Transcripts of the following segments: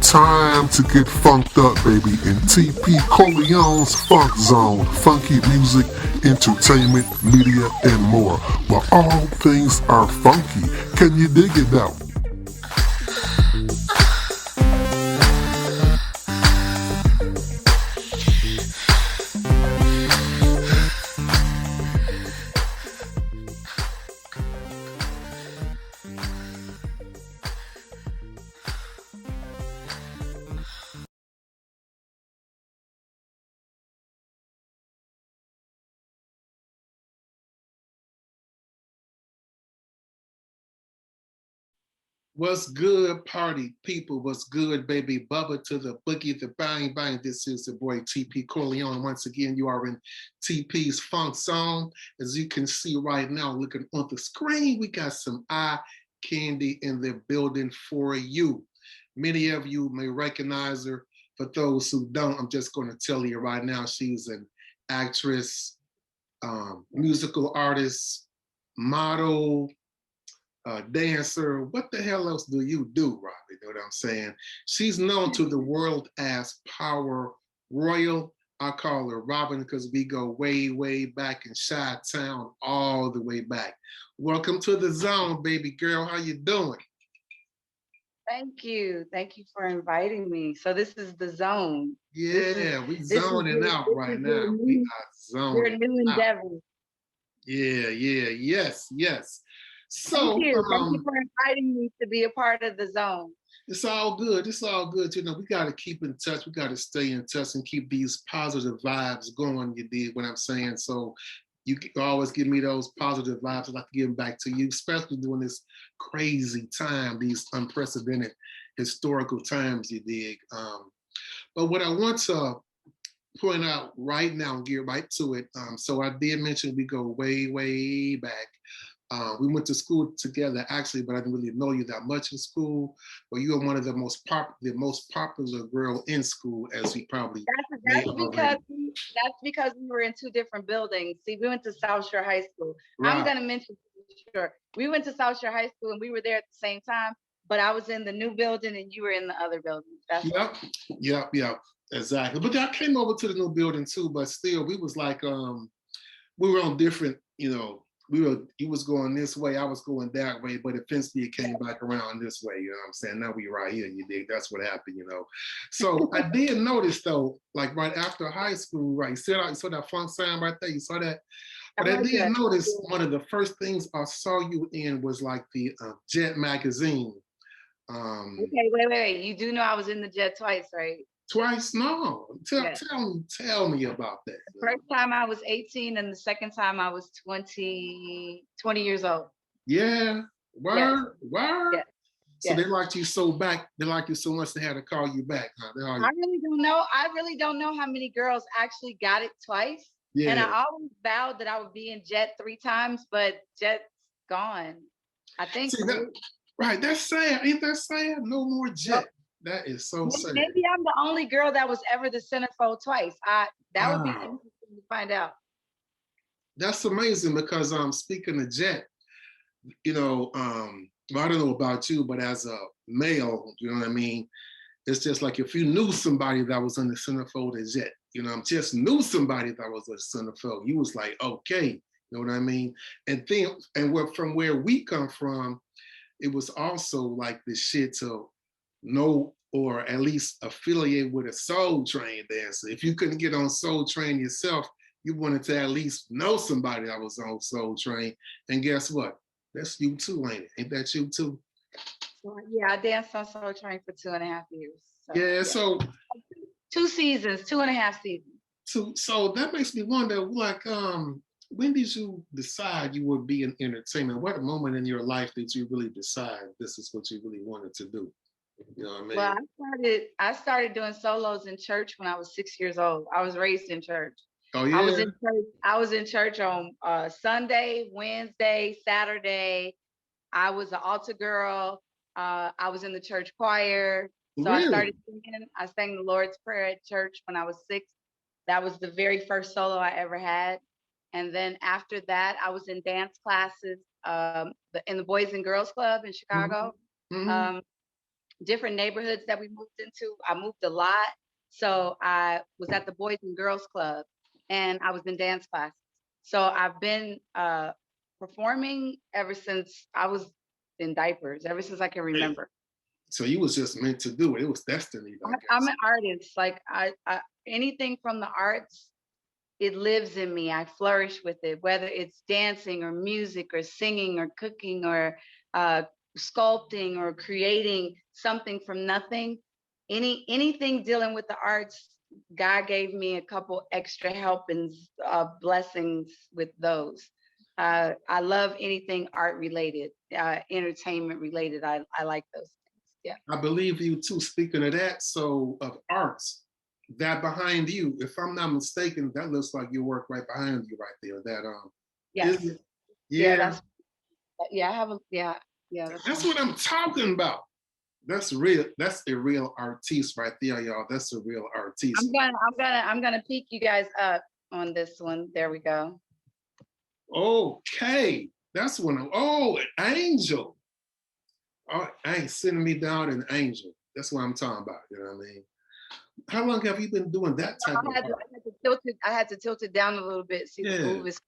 Time to get funked up, baby, in TP Corleone's Funk Zone. Funky music, entertainment, media, and more. But all things are funky. Can you dig it now? What's good, party people? What's good, baby? Bubba to the boogie, the bang bang. This is the boy TP Corleone. Once again, you are in TP's Funk Zone. As you can see right now, looking on the screen, we got some eye candy in the building for you. Many of you may recognize her. For those who don't, I'm just going to tell you right now, she's an actress, musical artist, model, dancer. What the hell else do you do, Rob? You know what I'm saying? She's known to the world as Power Royal. I call her Robin because we go way, way back in Chi-Town, all the way back. Welcome to the zone, baby girl. How you doing? Thank you. Thank you for inviting me. So this is the zone. Yeah, we This is zoning out right now. We are your zoning new out. endeavor. Yes. Thank So, you. Thank you for inviting me to be a part of the zone. it's all good. It's all good. You know, we got to keep in touch. We got to stay in touch and keep these positive vibes going. You did what I'm saying. So you can always give me those positive vibes. I'd like to give them back to you, especially during this crazy time, these unprecedented historical times, you dig. But what I want to point out right now and get right to it. So I did mention we go way, way back. We went to school together actually, but I didn't really know you that much in school. But you are one of the most popular girl in school, as we probably that's because we were in two different buildings. See, we went to South Shore High School. Right. I'm gonna mention sure. We went to South Shore High School and we were there at the same time, but I was in the new building and you were in the other building. Yep. Exactly. But I came over to the new building too, but still we was like we were on different, you know, he was going this way, I was going that way, but eventually it came back around this way, you know what I'm saying? Now we right here, you dig? That's what happened, you know. So I did notice though, like right after high school, right, you saw that funk sign right there, you saw that? But I did notice one of the first things I saw you in was like the Jet magazine. Okay, wait. You do know I was in the Jet twice, right? Twice? No. Tell me about that. The first time I was 18 and the second time I was 20 years old. Yeah. Word. Yes. So they liked you so much they had to call you back, huh? I really don't know how many girls actually got it twice. Yeah. And I always vowed that I would be in Jet 3 times, but Jet's gone. I think. See, right, that's sad. Ain't that sad? No more Jet. That is so sad. Maybe I'm the only girl that was ever the centerfold twice. That would be interesting to find out. That's amazing because speaking of Jet, you know, I don't know about you, but as a male, you know what I mean? It's just like if you knew somebody that was in the centerfold of Jet, you know, just knew somebody that was a centerfold, you was like, okay, you know what I mean? And from where we come from, it was also like this shit to know or at least affiliate with a Soul Train dancer. If you couldn't get on Soul Train yourself, you wanted to at least know somebody that was on Soul Train. And guess what? That's you too, ain't it? Ain't that you too? Yeah, I danced on Soul Train for 2.5 years. So 2 seasons, 2.5 seasons. So that makes me wonder, like, when did you decide you would be in entertainment? What moment in your life did you really decide this is what you really wanted to do? You know what I mean? Well, I started doing solos in church when I was 6 years old. I was raised in church. Oh yeah. I was in church on Sunday, Wednesday, Saturday. I was an altar girl. I was in the church choir. So really? I started singing. I sang the Lord's Prayer at church when I was 6. That was the very first solo I ever had. And then after that, I was in dance classes in the Boys and Girls Club in Chicago. Mm-hmm. different neighborhoods that we moved into. I moved a lot. So I was at the Boys and Girls Club and I was in dance classes. So I've been performing ever since I was in diapers, ever since I can remember. So you was just meant to do it. It was destiny, I guess. I'm an artist. Like I anything from the arts, it lives in me. I flourish with it, whether it's dancing or music or singing or cooking or sculpting or creating something from nothing. Anything dealing with the arts, God gave me a couple extra helpings, blessings with those. I love anything art related, entertainment related. I like those things. Yeah. I believe you too. Speaking of that, so of arts, that behind you, if I'm not mistaken, that looks like your work right behind you, right there. That Yes. is it? Yeah. Yeah, I have a that's what I'm talking about. That's real. That's a real artiste right there, y'all. That's a real artiste. I'm gonna peek you guys up on this one. There we go. Okay, that's when an angel. Oh, ain't sending me down an angel. That's what I'm talking about. You know what I mean? How long have you been doing that type of art? I had to tilt it down a little bit. See the move is.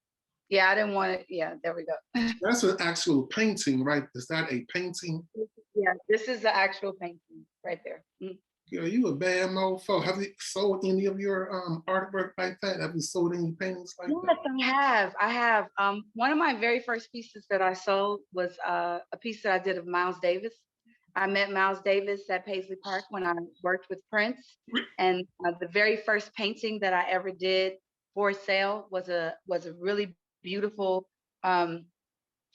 Yeah, I didn't want it. Yeah, there we go. That's an actual painting, right? Is that a painting? Yeah, this is the actual painting right there. Mm. Girl, you a bad mofo. Have you sold any of your artwork like that? Have you sold any paintings like that? Yes, I have. One of my very first pieces that I sold was a piece that I did of Miles Davis. I met Miles Davis at Paisley Park when I worked with Prince, and the very first painting that I ever did for sale was a really beautiful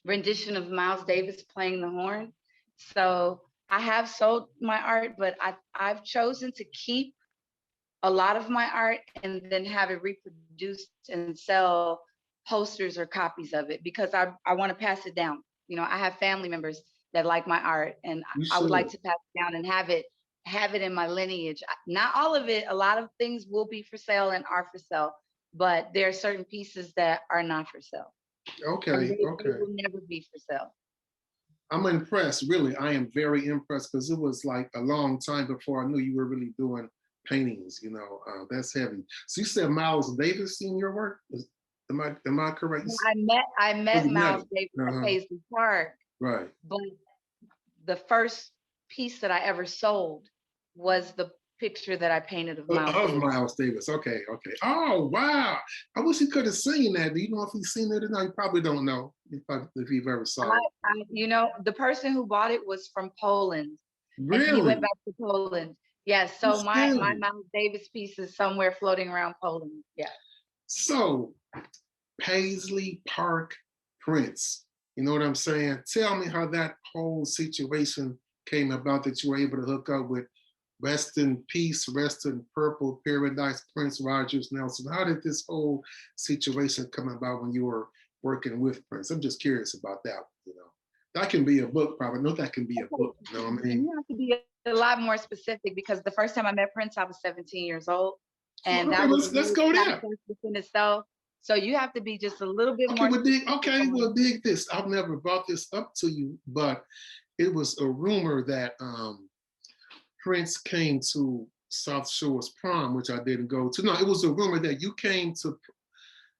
rendition of Miles Davis playing the horn. So I have sold my art, but I've chosen to keep a lot of my art and then have it reproduced and sell posters or copies of it because I want to pass it down. You know, I have family members that like my art and I would like to pass it down and have it in my lineage. Not all of it, a lot of things will be for sale and are for sale, but there are certain pieces that are not for sale. Okay, they will never be for sale. I'm impressed, really. I am very impressed because it was like a long time before I knew you were really doing paintings. You know, that's heavy. So you said Miles Davis in your work? Am I correct? I met Miles Davis at Paisley Park. Right. But the first piece that I ever sold was the picture that I painted of Miles Davis. Miles Davis. Okay. Oh wow! I wish you could have seen that. Do you know if he's seen it or not? You probably don't know if you've ever saw it. You know, the person who bought it was from Poland. Really? And he went back to Poland. Yes. So my Miles Davis piece is somewhere floating around Poland. Yeah. So Paisley Park Prince. You know what I'm saying? Tell me how that whole situation came about that you were able to hook up with Rest in Peace, Rest in Purple, Paradise, Prince Rogers Nelson. How did this whole situation come about when you were working with Prince? I'm just curious about that. You know, that can be a book, probably. No, that can be a book. You know what I mean? You have to be a lot more specific because the first time I met Prince, I was 17 years old, and that was let's go there. Within itself. So you have to be just a little bit more. We'll dig this. I've never brought this up to you, but it was a rumor that Prince came to South Shore's prom, which I didn't go to. No, it was a rumor that you came to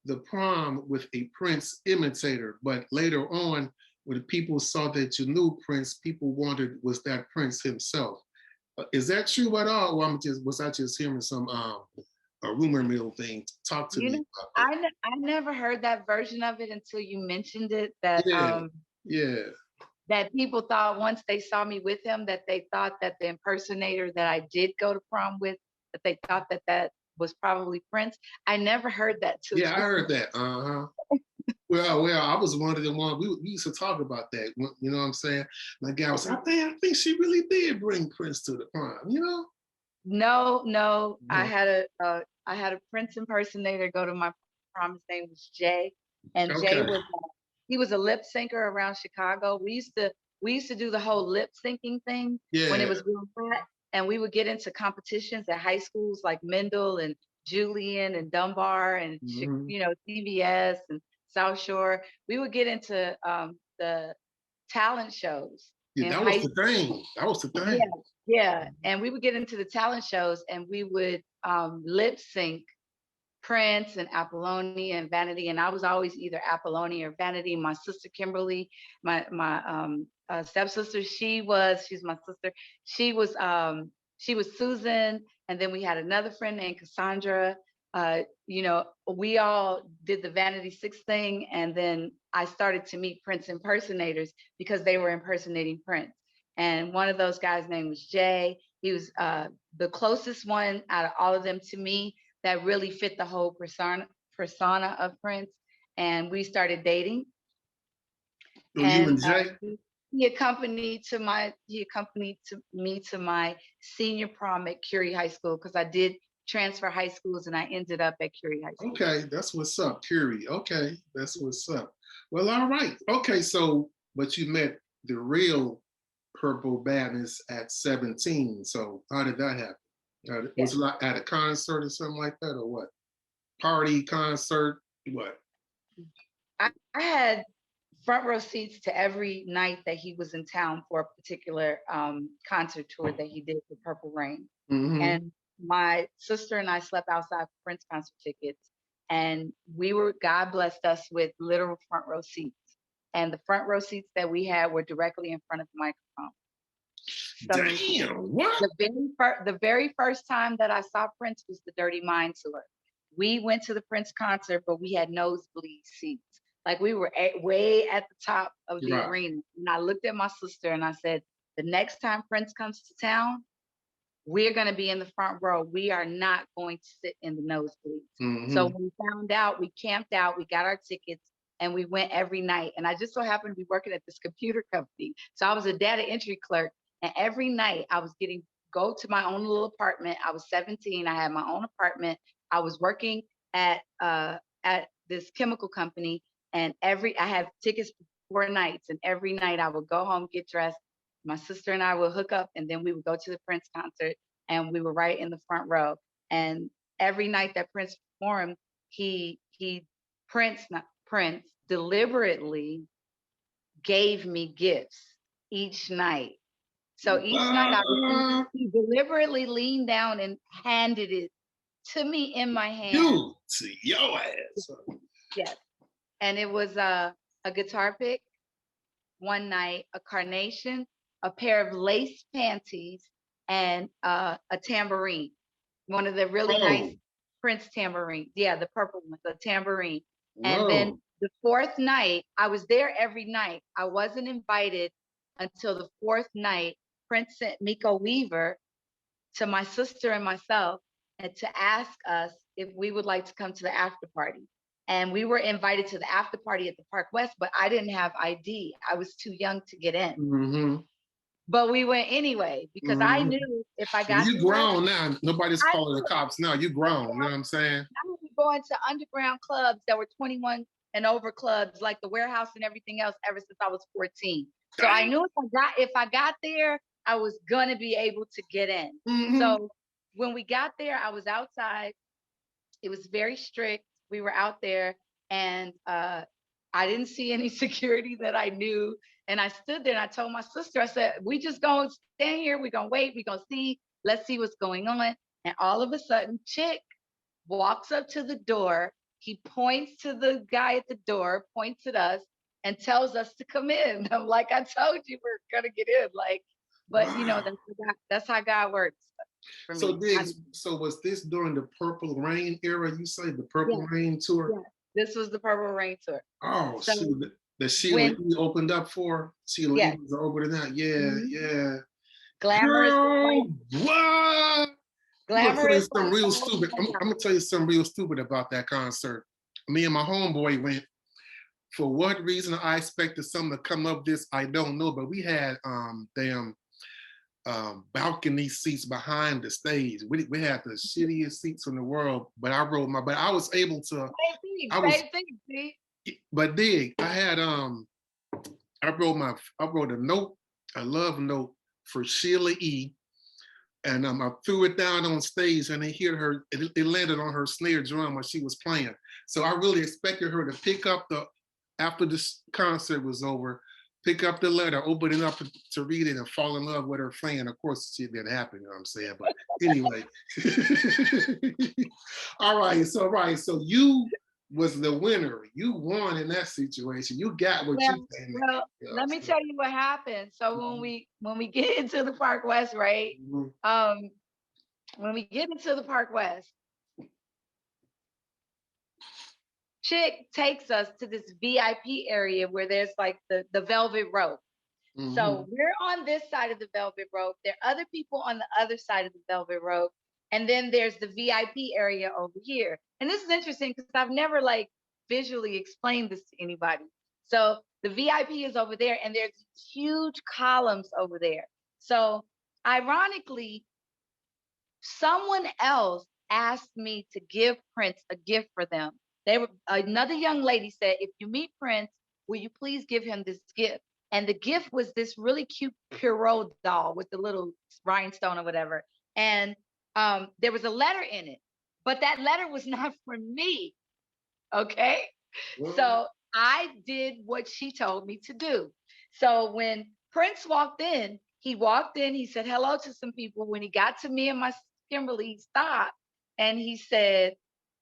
the prom with a Prince imitator, but later on, when people saw that you knew Prince, people wondered, was that Prince himself? Is that true at all? Or was I just hearing some a rumor mill thing? Talk to me about that. I never heard that version of it until you mentioned it. That that people thought once they saw me with him that they thought that the impersonator that I did go to prom with, that they thought that was probably Prince. I never heard that too. Yeah, I heard that. Well, I was one of the ones we used to talk about that. You know what I'm saying? My guy was like, "Man, I think she really did bring Prince to the prom." You know? No. I had a Prince impersonator go to my prom. His name was Jay, and Jay was a lip syncer around Chicago. We used to do the whole lip syncing thing when it was real hot, and we would get into competitions at high schools like Mendel and Julian and Dunbar and you know, CVS and South Shore. We would get into the talent shows, Yeah, in that was high the thing. That was the thing. Yeah, yeah. And we would get into the talent shows and we would lip sync Prince and Apollonia and Vanity. And I was always either Apollonia or Vanity. My sister Kimberly, my stepsister, she's my sister. She was Susan. And then we had another friend named Cassandra. You know, we all did the Vanity Six thing. And then I started to meet Prince impersonators because they were impersonating Prince. And one of those guys' name was Jay. He was the closest one out of all of them to me that really fit the whole persona of Prince. And we started dating. So you and Jay? He accompanied me to my senior prom at Curie High School because I did transfer high schools and I ended up at Curie High School. Okay, that's what's up, Curie. Okay, that's what's up. Well, all right. Okay, so but you met the real Purple Badness at 17. So how did that happen? Was it like at a concert or something like that, or what? Party, concert, what? I had front row seats to every night that he was in town for a particular concert tour that he did for Purple Rain. Mm-hmm. And my sister and I slept outside for Prince concert tickets. And God blessed us with literal front row seats. And the front row seats that we had were directly in front of the microphone. Damn, what? The very first time that I saw Prince was the Dirty Mind tour. We went to the Prince concert, but we had nosebleed seats. Like we were way at the top of the arena. And I looked at my sister and I said, the next time Prince comes to town, we're going to be in the front row. We are not going to sit in the nosebleeds. Mm-hmm. So when we found out, we camped out, we got our tickets, and we went every night. And I just so happened to be working at this computer company. So I was a data entry clerk. And every night I was go to my own little apartment. I was 17. I had my own apartment. I was working at this chemical company. And I had tickets for 4 nights. And every night I would go home, get dressed. My sister and I would hook up, and then we would go to the Prince concert, and we were right in the front row. And every night that Prince performed, Prince deliberately gave me gifts each night. So each night he deliberately leaned down and handed it to me in my hand. You to your ass. Yes. And it was a guitar pick one night, a carnation, a pair of lace panties, and a tambourine. One of the really nice Prince tambourines. Yeah, the purple one, the tambourine. Whoa. And then the 4th night, I was there every night. I wasn't invited until the 4th night. Prince sent Miko Weaver to my sister and myself and to ask us if we would like to come to the after party. And we were invited to the after party at the Park West, but I didn't have ID. I was too young to get in. Mm-hmm. But we went anyway because I knew if I got you grown now. Nobody's calling the cops now. You grown. You know what I'm saying? I would be going to underground clubs that were 21 and over clubs like the Warehouse and everything else ever since I was 14. So I knew if I got there, I was gonna be able to get in. Mm-hmm. So when we got there, I was outside. It was very strict. We were out there, and I didn't see any security that I knew. And I stood there and I told my sister, I said, we just gonna stand here. We're gonna wait. We're gonna see. Let's see what's going on. And all of a sudden, Chick walks up to the door. He points to the guy at the door, points at us, and tells us to come in. I'm like, I told you we're gonna get in. Like, but you know, that's how God works. For me. So was this during the Purple Rain era? You say the Purple Rain tour? Yeah, this was the Purple Rain tour. Oh, so the Sheila E opened up for Sheila E was over that. Yeah, yeah. Glamorous. Girl, what? Glamorous. I'm gonna tell you something real stupid about that concert. Me and my homeboy went. For what reason I expected something to come up this, I don't know, but we had balcony seats behind the stage. We had the shittiest seats in the world, but I was able to. But dig, I had I wrote a love note for Sheila E. And I threw it down on stage, and they hear her. It landed on her snare drum while she was playing. So I really expected her to pick up after this concert was over, pick up the letter, open it up to read it, and fall in love with her friend. Of course, shit didn't happen, you know what I'm saying? But anyway. All right, so you was the winner. You won in that situation. You got what you said. Well, let me tell you what happened. So when we get into the Park West, right? When we get into the Park West, chick takes us to this VIP area where there's like the velvet rope. So we're on this side of the velvet rope. There are other people on the other side of the velvet rope. And then there's the VIP area over here. And this is interesting because I've never like visually explained this to anybody. So the VIP is over there and there's huge columns over there. So ironically, someone else asked me to give Prince a gift for them. Another young lady said, if you meet Prince, will you please give him this gift? And the gift was this really cute Pierrot doll with the little rhinestone or whatever. And there was a letter in it, but that letter was not for me. Okay. So I did what she told me to do. So when Prince walked in, he said hello to some people. When he got to me and my Kimberly, he stopped and he said,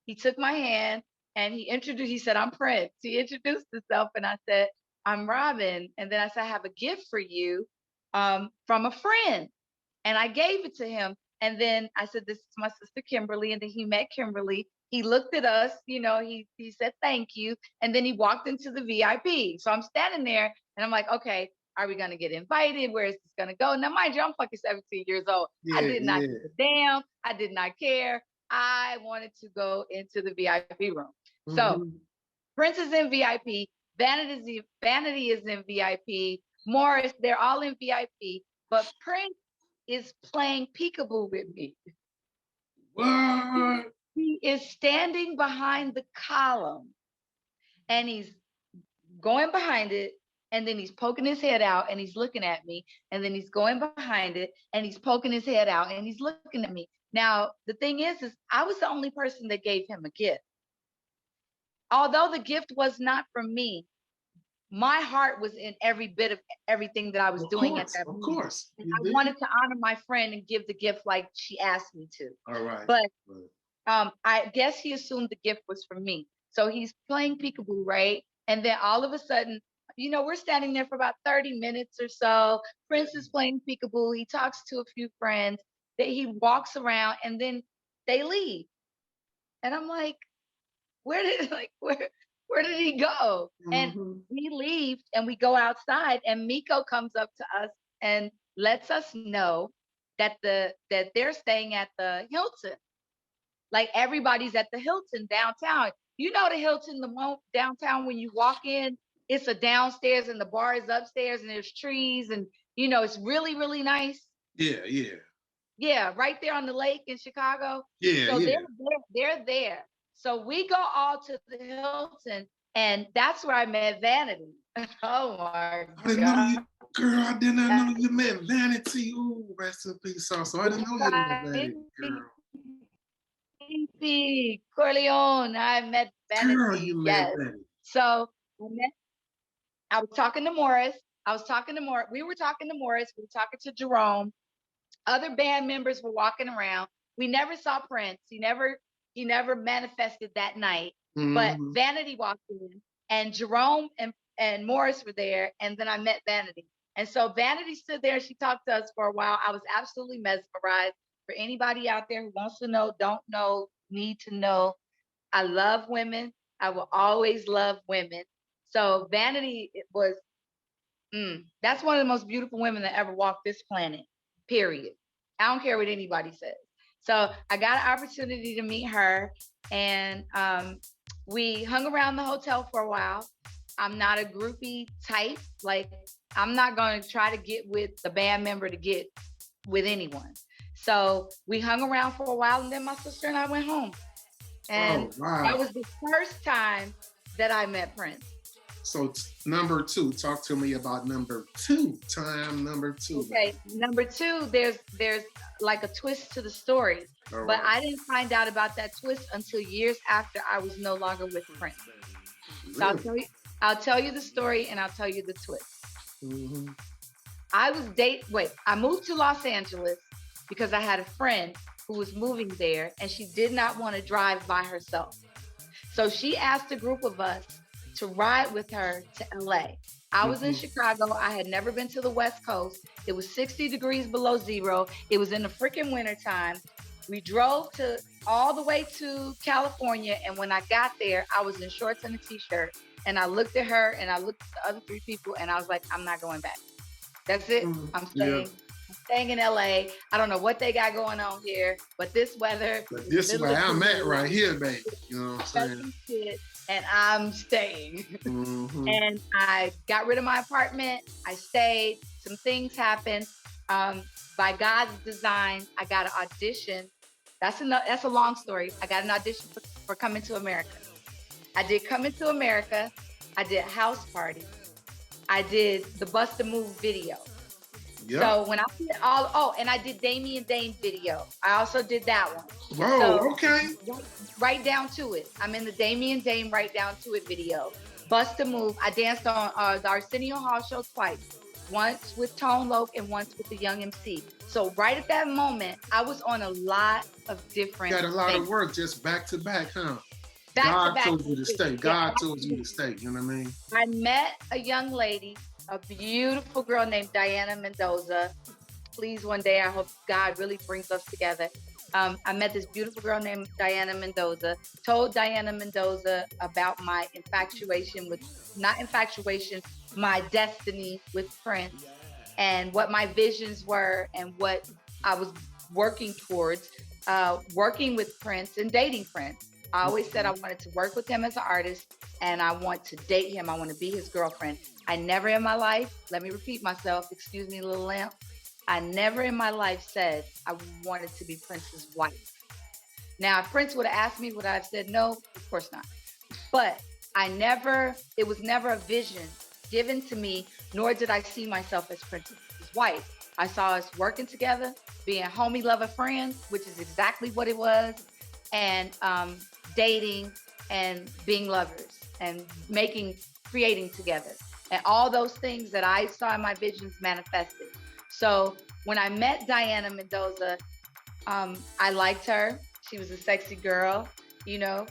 he took my hand and he said, I'm Prince. He introduced himself and I said, I'm Robin. And then I said, I have a gift for you from a friend. And I gave it to him. And then I said, this is my sister Kimberly. And then he met Kimberly. He looked at us, you know, he said, thank you. And then he walked into the VIP. So I'm standing there and I'm like, okay, are we going to get invited? Where is this going to go? Now, mind you, I'm fucking 17 years old. I did not give a damn. I did not care. I wanted to go into the VIP room. So Prince is in VIP. Vanity is in VIP. Morris, they're all in VIP. But Prince is playing peekaboo with me. What? He is standing behind the column and he's going behind it. And then he's poking his head out and he's looking at me. And then he's going behind it and he's poking his head out and he's looking at me. Now, the thing is I was the only person that gave him a gift. Although the gift was not from me, my heart was in every bit of everything that I was doing at that moment. Of course. And I wanted to honor my friend and give the gift like she asked me to. All right. But I guess he assumed the gift was from me. So he's playing peekaboo, right? And then all of a sudden, you know, we're standing there for about 30 minutes or so. Prince is playing peekaboo. He talks to a few friends. That he walks around and then they leave. And I'm like, where did he go? And we leave and we go outside and Miko comes up to us and lets us know that they're staying at the Hilton. Like everybody's at the Hilton downtown. You know the Hilton, the one downtown when you walk in, it's a downstairs and the bar is upstairs and there's trees and you know it's really, really nice. Yeah, right there on the lake in Chicago. So they're there. So we go all to the Hilton, and that's where I met Vanity. Oh my God. Girl, I did not know you met Vanity. Ooh, rest in peace, so I didn't know you met Vanity, girl. TP Corleone, I met Vanity. Girl, you met Vanity. So I was talking to Morris. We were talking to Morris. We were talking to Jerome. Other band members were walking around. We never saw Prince. He never manifested that night. But Vanity walked in, and Jerome and Morris were there, and then I met Vanity. And so Vanity stood there. She talked to us for a while. I was absolutely mesmerized. For anybody out there who wants to know, don't know, need to know, I love women. I will always love women. So Vanity was, that's one of the most beautiful women that ever walked this planet. Period. I don't care what anybody says. So I got an opportunity to meet her and we hung around the hotel for a while. I'm not a groupie type. Like I'm not going to try to get with the band member to get with anyone. So we hung around for a while and then my sister and I went home. And that was the first time that I met Prince. So number 2, talk to me about number 2. Number 2. Okay, number 2, there's like a twist to the story. But I didn't find out about that twist until years after I was no longer with Prince. So I'll tell you the story and I'll tell you the twist. I moved to Los Angeles because I had a friend who was moving there and she did not want to drive by herself. So she asked a group of us to ride with her to LA. I was in Chicago. I had never been to the West Coast. It was 60 degrees below zero. It was in the freaking wintertime. We drove to all the way to California. And when I got there, I was in shorts and a t-shirt. And I looked at her and I looked at the other three people and I was like, I'm not going back. That's it. I'm staying. I'm staying in LA. I don't know what they got going on here, but this weather. But this is where I'm at right here, baby. You know what I'm saying? And I'm staying. And I got rid of my apartment. I stayed. Some things happened. By God's design, I got an audition. That's a long story. I got an audition for Coming to America. I did Coming to America. I did House Party. I did the Bust a Move video. Yep. So when I did and I did Damien Dane video. I also did that one. Whoa, so, okay. Right down to it. I'm in the Damien Dane Right Down to It video. Bust a Move. I danced on the Arsenio Hall show twice. Once with Tone Loc and once with the Young MC. So right at that moment, I was on a lot of different Got a lot things. Of work just back to back, huh? God told you to stay. God told you to stay. You know what I mean? I met a young lady, a beautiful girl named Diana Mendoza. Please, one day, I hope God really brings us together. I met this beautiful girl named Diana Mendoza, told Diana Mendoza about my my destiny with Prince and what my visions were and what I was working towards, working with Prince and dating Prince. I always said I wanted to work with him as an artist and I want to date him. I want to be his girlfriend. I never in my life, let me repeat myself, excuse me, little lamp. I never in my life said I wanted to be Prince's wife. Now, if Prince would have asked me, would I have said no? Of course not. But it was never a vision given to me, nor did I see myself as Prince's wife. I saw us working together, being homie, lover, friends, which is exactly what it was, and dating and being lovers and creating together. And all those things that I saw in my visions manifested. So when I met Diana Mendoza, I liked her. She was a sexy girl, you know,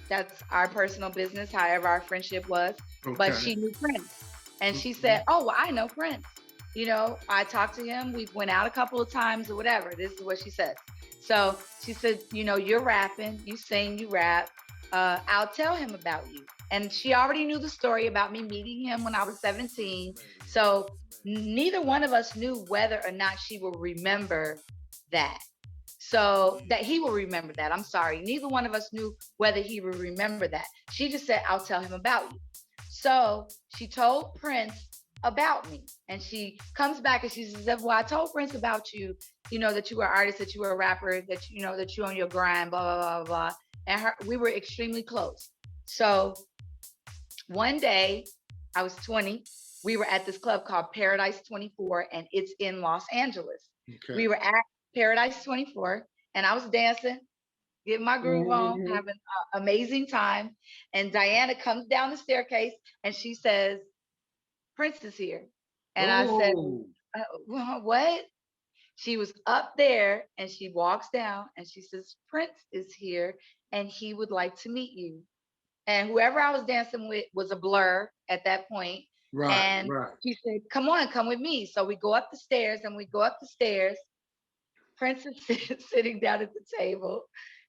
that's our personal business, however our friendship was. Okay. But she knew Prince. And she said, oh, well, I know Prince. You know, I talked to him. We went out a couple of times or whatever. This is what she said. So she said, you know, you're rapping, you sing, you rap. I'll tell him about you. And she already knew the story about me meeting him when I was 17. So neither one of us knew whether or not she will remember that. So that he will remember that. I'm sorry. Neither one of us knew whether he would remember that. She just said, I'll tell him about you. So she told Prince about me. And she comes back and she says, well, I told Prince about you, you know, that you were an artist, that you were a rapper, that, you know, that you on your grind, blah, blah, blah, blah. And we were extremely close. So one day, I was 20. We were at this club called Paradise 24, and it's in Los Angeles. Okay. We were at Paradise 24, and I was dancing, getting my groove on, having an amazing time. And Diana comes down the staircase, and she says, Prince is here. And I said, what? She was up there, and she walks down, and she says, Prince is here, and he would like to meet you. And whoever I was dancing with was a blur at that point. Right, and she said, come on, come with me. So we go up the stairs, and we go up the stairs. Prince is sitting down at the table,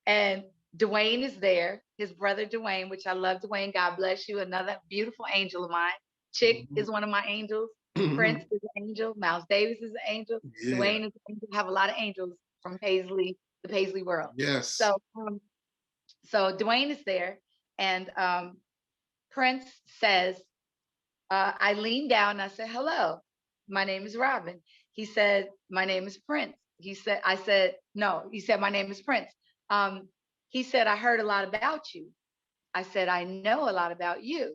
and Dwayne is there, his brother Dwayne, which I love Dwayne. God bless you. Another beautiful angel of mine. Chick is one of my angels. Prince is an angel. Miles Davis is an angel. Yeah. Dwayne is an angel. I have a lot of angels from Paisley, the Paisley world. Yes. So Dwayne is there, and Prince says, I leaned down and I said, hello, my name is Robin. He said, my name is Prince. He said, my name is Prince. He said, I heard a lot about you. I said, I know a lot about you.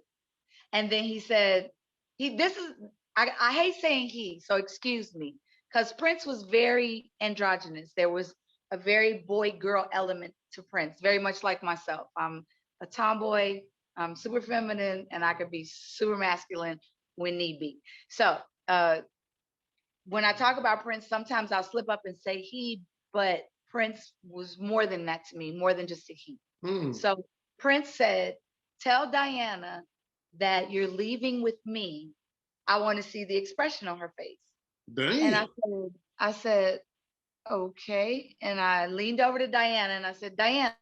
And then he said, I hate saying he, so excuse me, because Prince was very androgynous. There was a very boy-girl element to Prince, very much like myself. I'm a tomboy, I'm super feminine, and I could be super masculine. when need be. So when I talk about Prince, sometimes I'll slip up and say he, but Prince was more than that to me, more than just a he. So Prince said, tell Diana that you're leaving with me. I want to see the expression on her face. Damn. And I said, okay. And I leaned over to Diana and I said, Diana,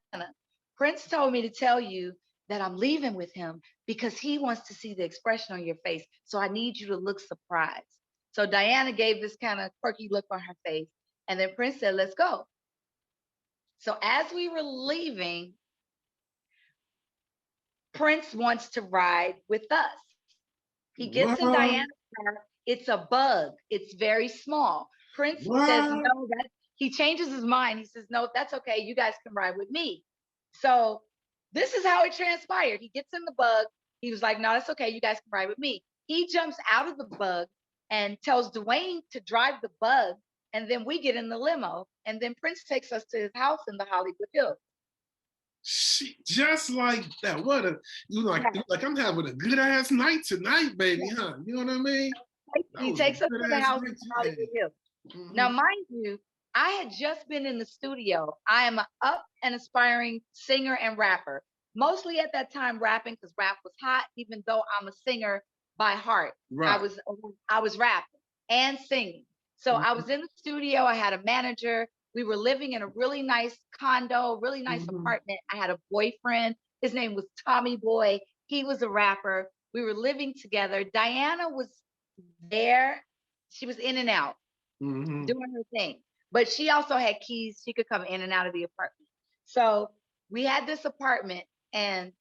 Prince told me to tell you that I'm leaving with him because he wants to see the expression on your face. So I need you to look surprised. So Diana gave this kind of quirky look on her face. And then Prince said, let's go. So as we were leaving, Prince wants to ride with us. He gets in Diana's car. It's a bug. It's very small. Prince says, no, he changes his mind. He says, no, that's okay. You guys can ride with me. So this is how it transpired. He gets in the bug. He was like, no, that's okay. You guys can ride with me. He jumps out of the bug and tells Dwayne to drive the bug. And then we get in the limo. And then Prince takes us to his house in the Hollywood Hills. Just like that. What a, like I'm having a good ass night tonight, baby, huh? You know what I mean? He takes us to the house in Hollywood Hills. Now, mind you, I had just been in the studio. I am an up and aspiring singer and rapper. Mostly at that time rapping because rap was hot, even though I'm a singer by heart. Right. I was rapping and singing. So I was in the studio. I had a manager. We were living in a really nice condo, really nice apartment. I had a boyfriend. His name was Tommy Boy. He was a rapper. We were living together. Diana was there. She was in and out doing her thing. But she also had keys. She could come in and out of the apartment. So we had this apartment and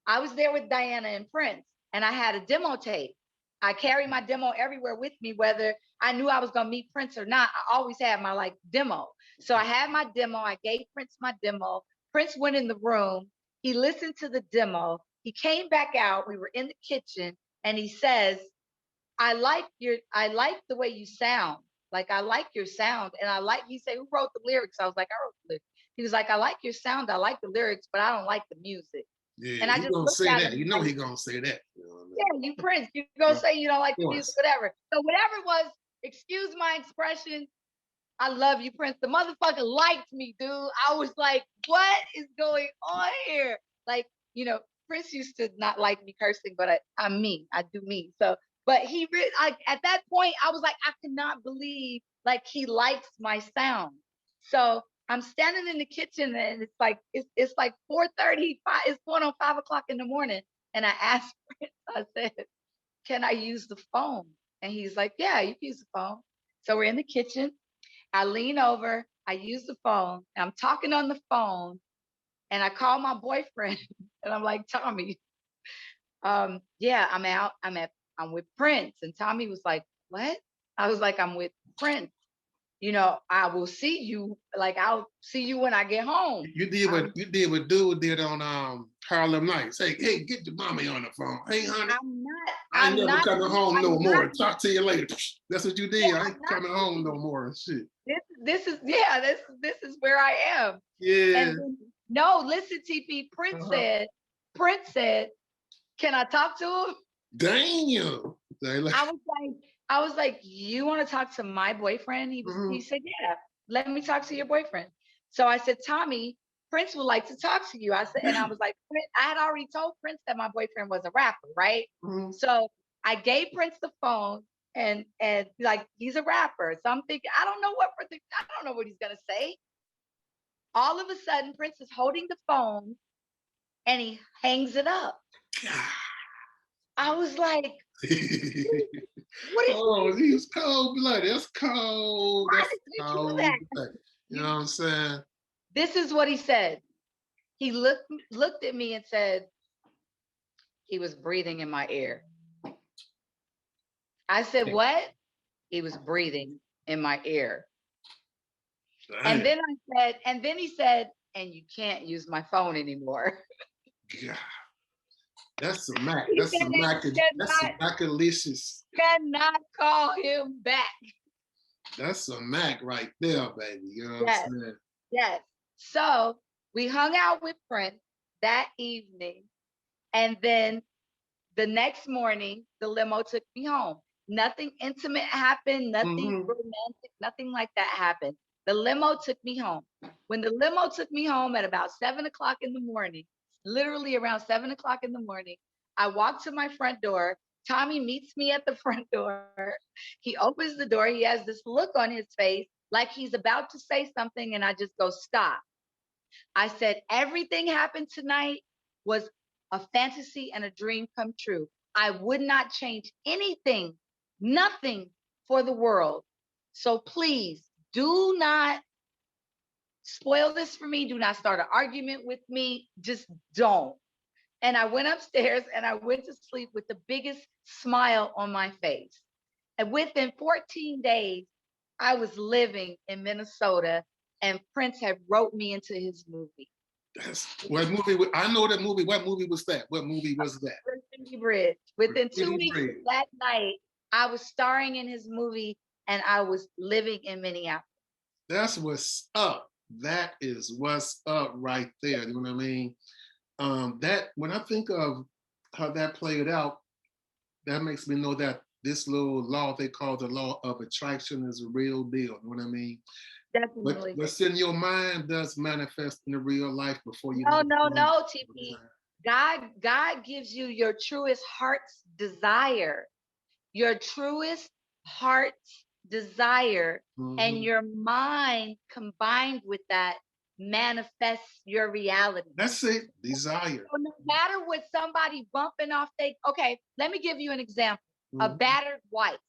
I was there with Diana and Prince and I had a demo tape. I carry my demo everywhere with me, whether I knew I was going to meet Prince or not. I always had my demo. So I had my demo. I gave Prince my demo. Prince went in the room. He listened to the demo. He came back out. We were in the kitchen and he says, I like the way you sound. Like, I like your sound. And he said, who wrote the lyrics? I was like, I wrote the lyrics. He was like, I like your sound. I like the lyrics, but I don't like the music. Yeah, and I just gonna say that. You know he gonna say that. You know what I mean? Yeah, you Prince. You gonna say you don't like the music, whatever. So whatever it was, excuse my expression. I love you, Prince. The motherfucker liked me, dude. I was like, what is going on here? Like, Prince used to not like me cursing, but I'm me. I do me. So, but he really, at that point, I was like, I cannot believe he likes my sound. So I'm standing in the kitchen and it's like 4:35. It's going on 5 o'clock in the morning. And I asked Prince, I said, can I use the phone? And he's like, yeah, you can use the phone. So we're in the kitchen. I lean over, I use the phone. I'm talking on the phone and I call my boyfriend and I'm like, Tommy, yeah, I'm out. I'm with Prince. And Tommy was like, what? I was like, I'm with Prince. I will see you. I'll see you when I get home. You did what dude did on Harlem Nights. Hey, get your mommy on the phone. Hey, honey, I'm never coming home no more. Talk to you later. That's what you did. Yeah, I ain't coming home no more and shit. This is where I am. Yeah. And then, no, listen, TP. Prince said, can I talk to him? Damn. I was like, you want to talk to my boyfriend? He said, yeah, let me talk to your boyfriend. So I said, Tommy, Prince would like to talk to you. I said, and I was like, I had already told Prince that my boyfriend was a rapper, right? So I gave Prince the phone and he's a rapper. So I'm thinking, I don't know what he's gonna say. All of a sudden, Prince is holding the phone and he hangs it up. I was like, he's cold-blooded. That's cold. Why That's did you cold. do that? You know what I'm saying? This is what he said. He looked at me and said, he was breathing in my ear. I said, what? He was breathing in my ear. Damn. And then he said, and you can't use my phone anymore. God. That's some Mac. That's some Mac-alicious. Cannot call him back. That's some Mac right there, baby. You know what I'm saying? Yes. So we hung out with Prince that evening. And then The next morning, the limo took me home. Nothing intimate happened, nothing romantic, nothing like that happened. The limo took me home. When the limo took me home at about 7 o'clock in the morning, literally around 7 o'clock in the morning, I walked to my front door. Tommy meets me at the front door. He opens the door. He has this look on his face like he's about to say something, and I just go, stop. I said, everything happened tonight was a fantasy and a dream come true. I would not change anything, nothing for the world. So please do not spoil this for me. Do not start an argument with me. Just don't. And I went upstairs and I went to sleep with the biggest smile on my face. And within 14 days, I was living in Minnesota and Prince had wrote me into his movie. What movie? I know that movie. What movie was that? What movie was that? GrafittiBridge. Within 2 weeks of GrafittiBridge. that night, I was starring in his movie and I was living in Minneapolis. That's what's up. That is what's up right there. You know what I mean? That when I think of how that played out, that makes me know that this little law they call the law of attraction is a real deal. You know what I mean? Definitely. What's in your mind does manifest in the real life before you. No, TP. God gives you your truest heart's desire, your truest heart's desire, and your mind combined with that manifests your reality. That's it, desire. So no matter what somebody bumping off, okay, let me give you an example. A battered wife.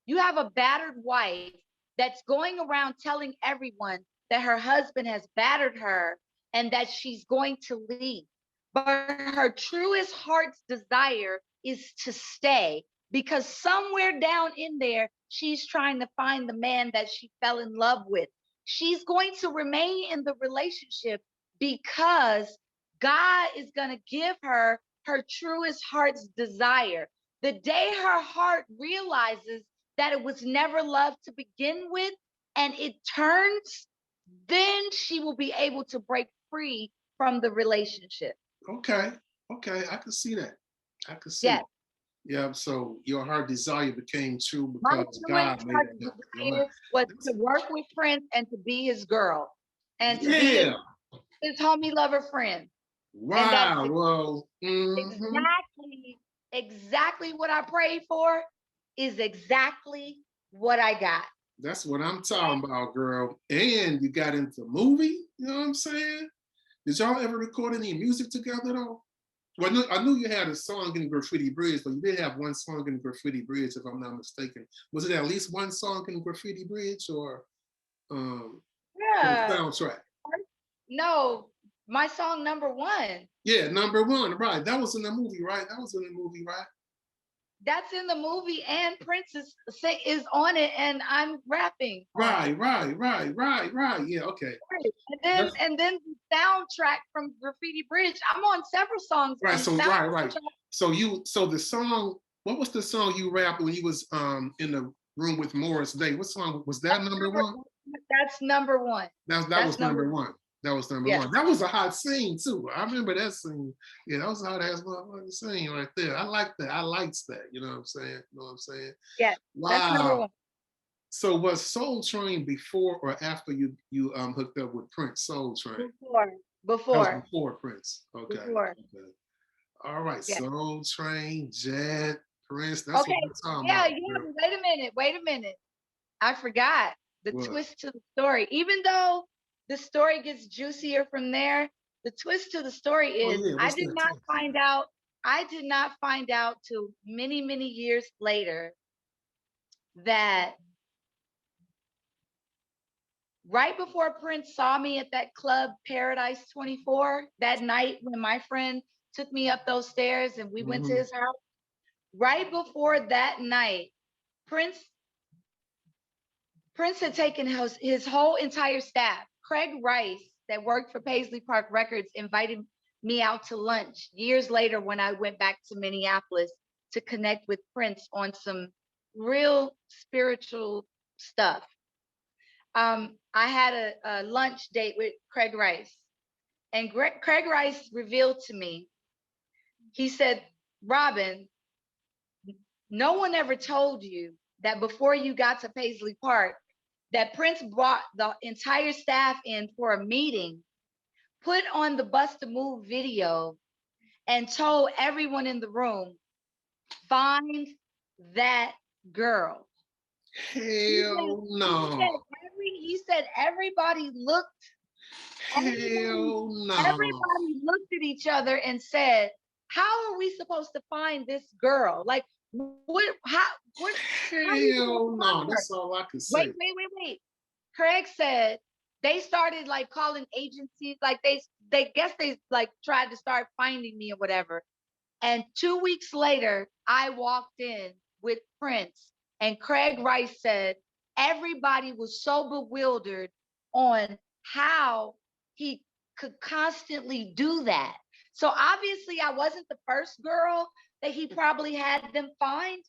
You have a battered wife that's going around telling everyone that her husband has battered her and that she's going to leave. But her truest heart's desire is to stay because somewhere down in there, she's trying to find the man that she fell in love with. She's going to remain in the relationship because God is going to give her her truest heart's desire. The day her heart realizes that it was never love to begin with and it turns, then she will be able to break free from the relationship. Okay, I can see that. I can see it. Yeah, so your heart desire became true because God made it happen. Was to work with Prince and to be his girl and to be his homie lover friend. Wow. Well, exactly what I prayed for is exactly what I got. That's what I'm talking about, girl. And you got into movie, you know what I'm saying? Did y'all ever record any music together though? Well, I knew you had a song in GrafittiBridge, but you did have one song in GrafittiBridge, if I'm not mistaken. Was it at least one song in GrafittiBridge or soundtrack? No, my song number one. Yeah, number one, right. That was in the movie, right? That's in the movie, and Prince is on it, and I'm rapping. Right. Yeah, okay. And then the soundtrack from GrafittiBridge. I'm on several songs. Right. So So the song. What was the song you rapped when you was in the room with Morris Day? What song was that? Number one. That's number one. That was number one. That was number one. That was a hot scene too. I remember that scene. Yeah, that was a hot ass motherfucking scene right there. I like that. I liked that. You know what I'm saying? Yeah. Wow. That's number one. So was Soul Train before or after you hooked up with Prince? Soul Train. Before Prince. Okay. Before. Okay. All right. Yeah. Soul Train, Jet, Prince. That's what I'm talking about. Yeah. Wait a minute. I forgot the twist to the story. Even though the story gets juicier from there, the twist to the story is I did not find out till many, many years later that right before Prince saw me at that club Paradise 24 that night when my friend took me up those stairs and we went to his house, right before that night, Prince had taken his whole entire staff. Craig Rice, that worked for Paisley Park Records, invited me out to lunch years later when I went back to Minneapolis to connect with Prince on some real spiritual stuff. I had a lunch date with Craig Rice, and Craig Rice revealed to me, he said, Robin, no one ever told you that before you got to Paisley Park, that Prince brought the entire staff in for a meeting, put on the Bus to Move video, and told everyone in the room, find that girl. Hell no. He said everybody looked. Hell no. Everybody looked at each other and said, how are we supposed to find this girl? Like, what? Hell no. That's all I can say. Wait. Craig said they started like calling agencies, like they guess they like tried to start finding me or whatever. And 2 weeks later, I walked in with Prince, and Craig Rice said everybody was so bewildered on how he could constantly do that. So obviously I wasn't the first girl that he probably had them find,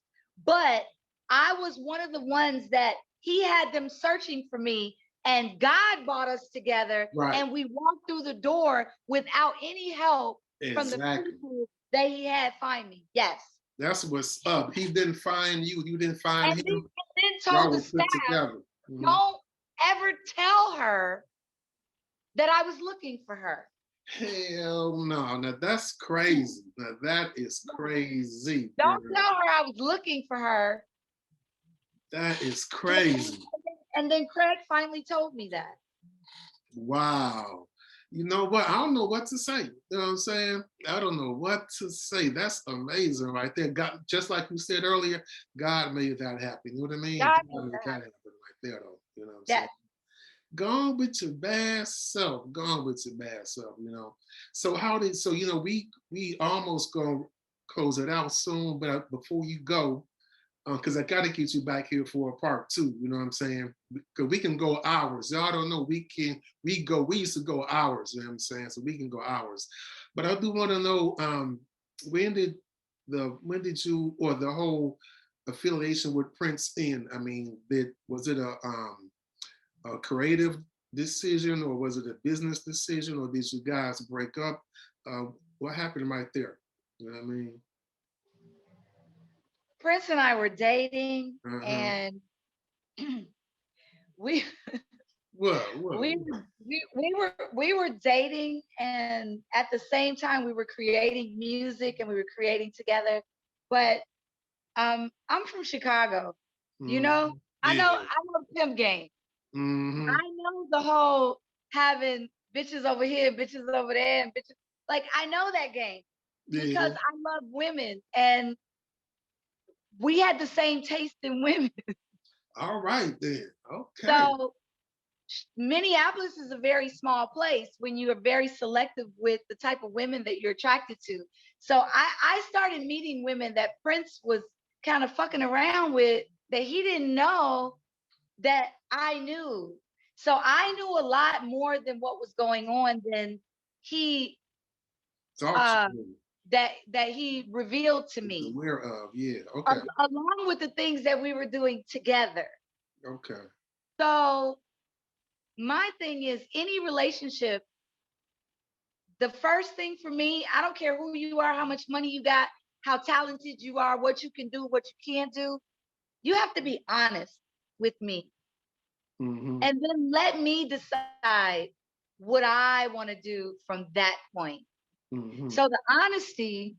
but I was one of the ones that he had them searching for me, and God brought us together, and we walked through the door without any help from the people that he had find me. Yes. That's what's up. He didn't find you. You didn't find him. And then told the staff, don't ever tell her that I was looking for her. Hell no. Now that's crazy. Now that is crazy. Don't tell her I was looking for her. That is crazy. And then Craig finally told me that. Wow. You know what? I don't know what to say. You know what I'm saying? I don't know what to say. That's amazing right there. God, just like you said earlier, God made that happen. You know what I mean? God made that happen right there, though. You know what I'm yes. saying? Go on with your bad self. Go on with your bad self, you know. So you know, we almost gonna close it out soon, but before you go, because I got to get you back here for a part two, you know what I'm saying? Because we can go hours. Y'all don't know, we used to go hours, you know what I'm saying? So we can go hours. But I do want to know, when did you, or the whole affiliation with Prince end? I mean, was it a creative decision, or was it a business decision, or did you guys break up? What happened right there? You know what I mean? Prince and I were dating, and we were dating, and at the same time we were creating music and we were creating together. But I'm from Chicago, you know. I know pimp game. I know the whole having bitches over here, bitches over there, and bitches, like, I know that game because I love women, and we had the same taste in women. All right then. Okay. So Minneapolis is a very small place when you are very selective with the type of women that you're attracted to. So I started meeting women that Prince was kind of fucking around with that he didn't know that I knew. So I knew a lot more than what was going on than he that he revealed to me. Aware of, yeah. Okay. Along with the things that we were doing together. Okay. So my thing is, any relationship, the first thing for me, I don't care who you are, how much money you got, how talented you are, what you can do, what you can't do. You have to be honest with me. And then let me decide what I want to do from that point. So the honesty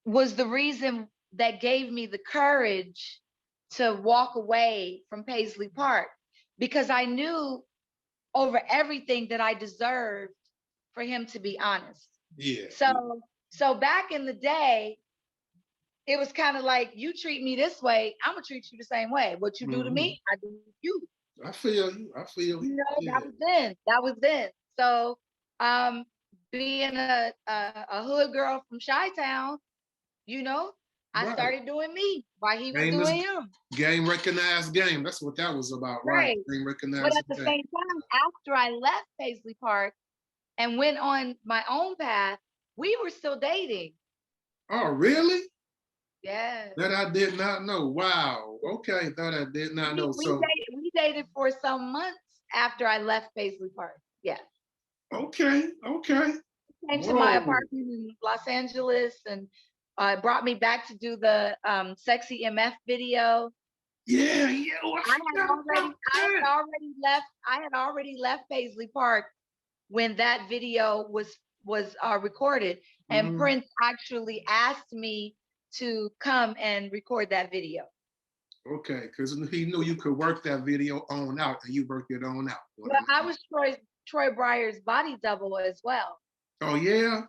was the reason that gave me the courage to walk away from Paisley Park, because I knew over everything that I deserved for him to be honest. Yeah. So back in the day, it was kind of like, you treat me this way, I'm gonna treat you the same way. What you do to me, I do to you. I feel you. You know, yeah. That was then. So being a hood girl from Chi-Town, you know, I started doing me while he was doing him. Game recognized game. That's what that was about, right? Game recognized. But at the same time, after I left Paisley Park and went on my own path, we were still dating. Oh, really? Yeah. That I did not know. Wow. Okay, that I did not know. We dated for some months after I left Paisley Park. Yeah. Okay. came to my apartment in Los Angeles and brought me back to do the Sexy MF video. Yeah, yeah. Oh, I had already left Paisley Park when that video was recorded, and Prince actually asked me to come and record that video. Okay, because he knew you could work that video on out, and you worked it on out. Well, I was Troy Breyer's body double as well. Oh yeah.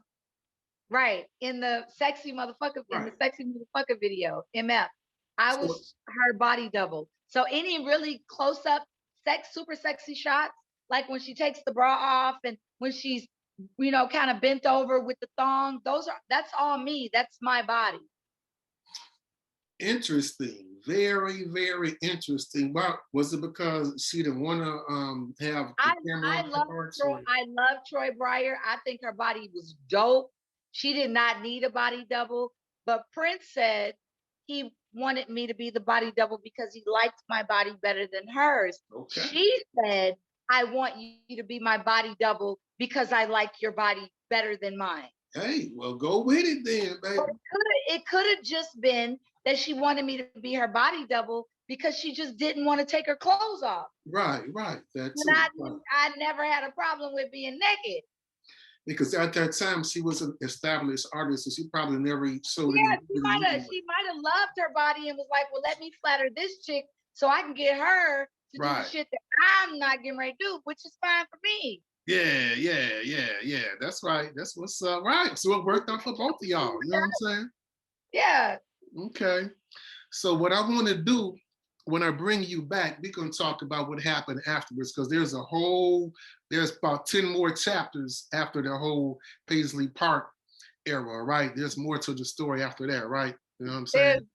Right, in the sexy motherfucker video, MF. I was her body double. So any really close up, super sexy shots, like when she takes the bra off and when she's, you know, kind of bent over with the thong, that's all me. That's my body. Interesting, very, very interesting. Wow, was it because she didn't want to have the camera on her parts? I love Troy Breyer. I think her body was dope. She did not need a body double, but Prince said he wanted me to be the body double because he liked my body better than hers. Okay. She said, I want you to be my body double because I like your body better than mine. Hey, well, go with it then, baby. It could have just been that she wanted me to be her body double because she just didn't want to take her clothes off. Right. That's I never had a problem with being naked. Because at that time she was an established artist, so she probably never showed. Yeah, she might have loved her body and was like, "Well, let me flatter this chick so I can get her to do the shit that I'm not getting ready to do," which is fine for me. Yeah. That's right. That's what's up. Right. So it worked out for both of y'all. You know what I'm saying? Yeah. Okay. So what I want to do when I bring you back, we're going to talk about what happened afterwards, because there's about 10 more chapters after the whole Paisley Park era, right? There's more to the story after that, right? You know what I'm saying?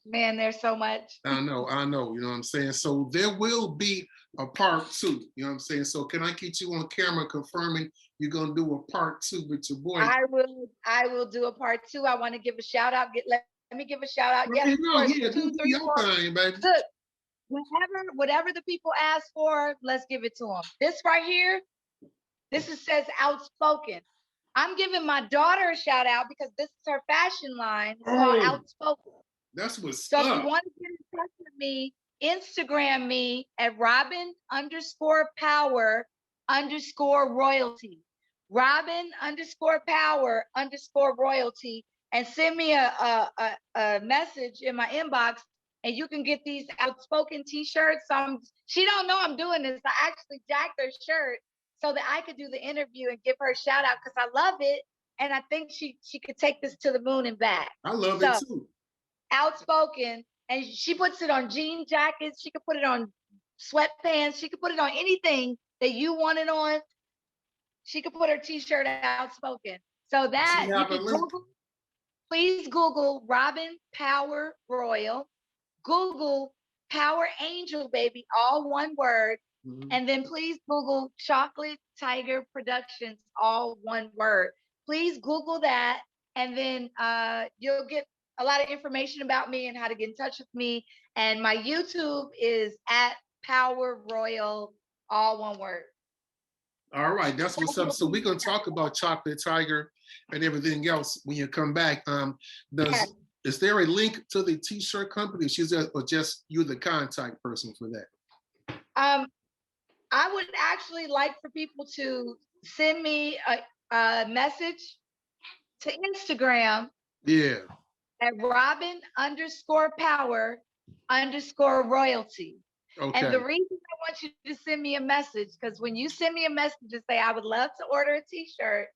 There's so much. I know, you know what I'm saying? So there will be a part 2, you know what I'm saying? So can I get you on camera confirming you're going to do a part 2 with your boy? I will do a part 2. I want to give a shout out. Let me give a shout out. Yes, do your thing, baby. Look, whatever the people ask for, let's give it to them. This right here, says Outspoken. I'm giving my daughter a shout out because this is her fashion line. It's called Outspoken. That's what's up. So if you want to get in touch with me, Instagram me at Robin_Power_royalty. Robin_Power_royalty, and send me a message in my inbox, and you can get these Outspoken t-shirts. She don't know I'm doing this. I actually jacked her shirt so that I could do the interview and give her a shout out because I love it, and I think she could take this to the moon and back. I love it too. Outspoken, and she puts it on jean jackets. She could put it on sweatpants. She could put it on anything that you want it on. She could put her t-shirt Outspoken. So that you can Google. Please Google Robin Power Royal. Google Power Angel Baby, all one word. And then please Google Chocolate Tiger Productions, all one word. Please Google that, and then you'll get a lot of information about me and how to get in touch with me. And my YouTube is at Power Royal, all one word. All right, that's what's up. So we're going to talk about Chocolate Tiger and everything else when you come back. Is there a link to the t-shirt company? Or just you the contact person for that? I would actually like for people to send me a message to Instagram. Yeah. At Robin_Power_royalty. Okay. And the reason I want you to send me a message, because when you send me a message and say, I would love to order a t-shirt,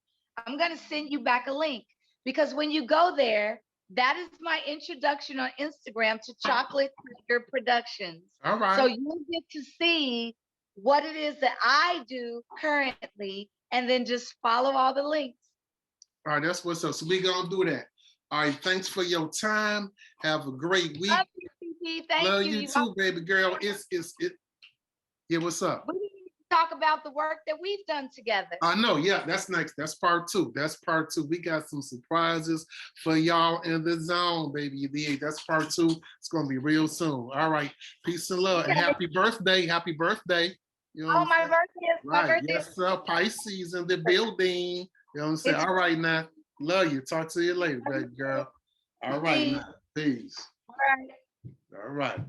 I'm going to send you back a link. Because when you go there, that is my introduction on Instagram to Chocolate Tiger Productions. All right. So you'll get to see what it is that I do currently, and then just follow all the links. All right, that's what's up. So we're going to do that. All right, thanks for your time. Have a great week. Love you, TP. Thank you. Love you too, baby girl. Yeah, what's up? We need to talk about the work that we've done together. I know, yeah, that's next. That's part 2. We got some surprises for y'all in the zone, baby. That's part 2. It's gonna be real soon. All right, peace and love, and happy birthday. Happy birthday. You know my birthday is right. My birthday. Yes, sir. Pisces in the building. You know what I'm saying? All right now. Love you. Talk to you later, baby girl. All right now. Peace. All right. All right.